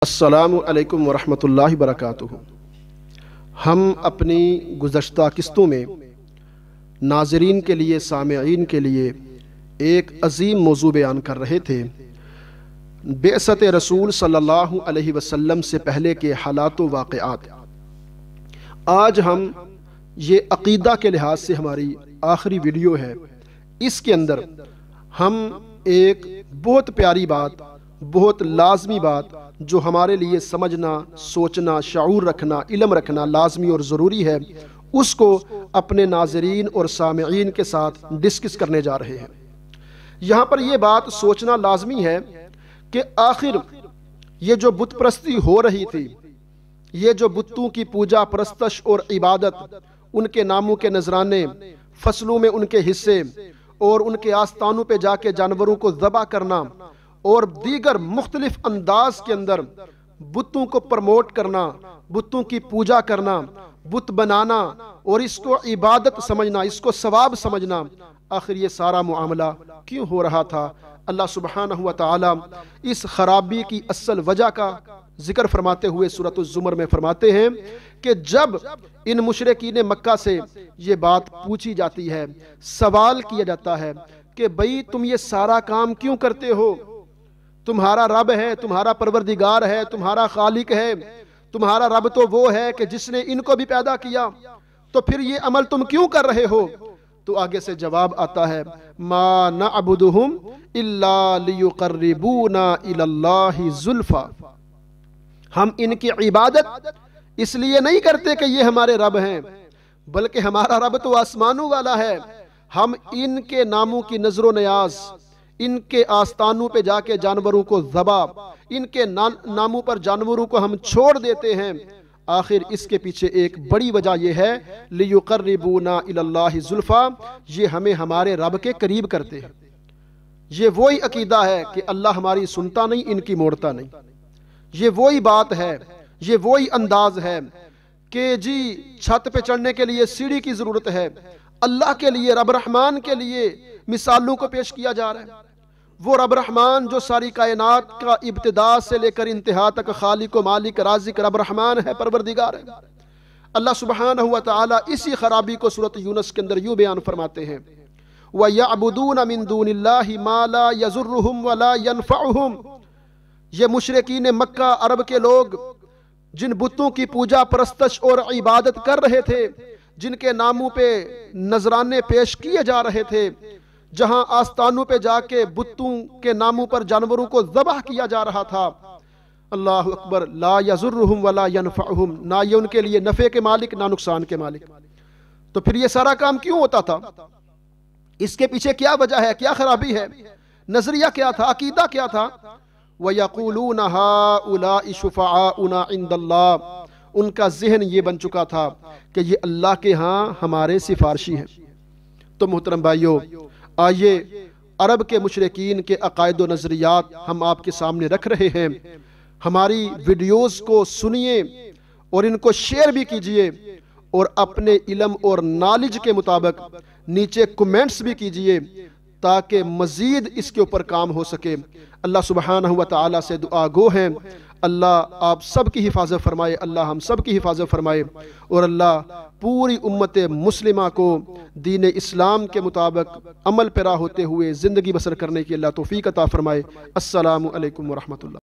السلام علیکم ورحمۃ اللہ وبرکاتہ۔ ہم اپنی گزشتہ قسطوں میں ناظرین کے لیے، سامعین کے لیے ایک عظیم موضوع بیان کر رہے تھے، بعثت رسول صلی اللہ علیہ وسلم سے پہلے کے حالات و واقعات۔ آج ہم یہ عقیدہ کے لحاظ سے ہماری آخری ویڈیو ہے، اس کے اندر ہم ایک بہت پیاری بات، بہت لازمی بات جو ہمارے لیے سمجھنا، سوچنا، شعور رکھنا، علم رکھنا لازمی اور ضروری ہے، اس کو اپنے ناظرین اور سامعین کے ساتھ ڈسکس کرنے جا رہے ہیں۔ یہاں پر یہ بات سوچنا لازمی ہے کہ آخر یہ جو بت پرستی ہو رہی تھی، یہ جو بتوں کی پوجا، پرستش اور عبادت، ان کے ناموں کے نذرانے، فصلوں میں ان کے حصے اور ان کے آستانوں پہ جا کے جانوروں کو ذبح کرنا اور دیگر مختلف انداز کے اندر بتوں کو پرموٹ کرنا، بتوں کی پوجا کرنا، بت بنانا اور اس کو عبادت سمجھنا، اس کو ثواب سمجھنا، آخر یہ سارا معاملہ کیوں ہو رہا تھا؟ اللہ سبحانہ و تعالی اس خرابی کی اصل وجہ کا ذکر فرماتے ہوئے سورۃ الزمر میں فرماتے ہیں کہ جب ان مشرکین مکہ سے یہ بات پوچھی جاتی ہے، سوال کیا جاتا ہے کہ بھئی تم یہ سارا کام کیوں کرتے ہو؟ تمہارا رب ہے، تمہارا پروردگار ہے، تمہارا خالق ہے، تمہارا رب تو وہ ہے کہ جس نے ان کو بھی پیدا کیا، تو پھر یہ عمل تم کیوں کر رہے ہو؟ تو آگے سے جواب آتا ہے، ما نعبدہم الا لیقربونا الی اللہ زلفا۔ ہم ان کی عبادت اس لیے نہیں کرتے کہ یہ ہمارے رب ہیں، بلکہ ہمارا رب تو آسمانوں والا ہے۔ ہم ان کے ناموں کی نظر و نیاز، ان کے آستانوں پہ جا کے جانوروں کو ذبح، ان کے ناموں پر جانوروں کو ہم چھوڑ دیتے ہیں۔ آخر اس کے پیچھے ایک بڑی وجہ یہ ہے، لیقربونا الی اللہ زلفا، یہ ہمیں ہمارے رب کے قریب کرتے ہیں۔ یہ وہی عقیدہ ہے کہ اللہ ہماری سنتا نہیں، ان کی موڑتا نہیں۔ یہ وہی بات ہے، یہ وہی انداز ہے کہ جی چھت پہ چڑھنے کے لیے سیڑھی کی ضرورت ہے، اللہ کے لیے، رب رحمان کے لیے مثالوں کو پیش کیا جا رہا ہے۔ وہ رب رحمان جو ساری کائنات کا ابتدا سے لے کر انتہا تک خالق و مالک رازق رب رحمان ہے، پروردگار ہے۔ اللہ سبحانہ و تعالی اسی خرابی کو سورۃ یونس کے اندر یوں بیان فرماتے ہیں، وَيَعْبُدُونَ مِن دُونِ اللَّهِ مَا لَا يَضُرُّهُمْ وَلَا يَنْفَعُهُمْ۔ یہ مشرکین مکہ عرب کے لوگ جن بتوں کی پوجا، پرستش اور عبادت کر رہے تھے، جن کے ناموں پہ نذرانے پیش کیے جا رہے تھے، جہاں آستانوں پہ جا کے بتوں کے ناموں پر جانوروں کو ذبح کیا جا رہا تھا، اللہ اکبر، لا یضرہم ولا ینفعہم، نہ یہ ان کے لیے نفع کے مالک، نہ نقصان کے مالک۔ تو پھر یہ سارا کام کیوں ہوتا تھا؟ اس کے پیچھے کیا وجہ ہے؟ کیا خرابی ہے؟ نظریہ کیا تھا؟ عقیدہ کیا تھا؟ وَيَقُولُونَ هَؤُلَاءِ شُفَعَاؤُنَا عِندَ اللَّهِ، ان کا ذہن یہ بن چکا تھا کہ یہ اللہ کے ہاں ہمارے سفارشی ہیں۔ تو محترم بھائیو، آئیے عرب کے مشرکین کے عقائد و نظریات ہم آپ کے سامنے رکھ رہے ہیں۔ ہماری ویڈیوز کو سنیے اور ان کو شیئر بھی کیجئے، اور اپنے علم اور نالج کے مطابق نیچے کمنٹس بھی کیجئے تاکہ مزید اس کے اوپر کام ہو سکے۔ اللہ سبحانہ و تعالیٰ سے دعا گو ہیں، اللہ آپ سب کی حفاظت فرمائے، اللہ ہم سب کی حفاظت فرمائے، اور اللہ پوری امت مسلمہ کو دین اسلام کے مطابق عمل پیرا ہوتے ہوئے زندگی بسر کرنے کی اللہ توفیق عطا فرمائے۔ السلام علیکم ورحمۃ اللہ۔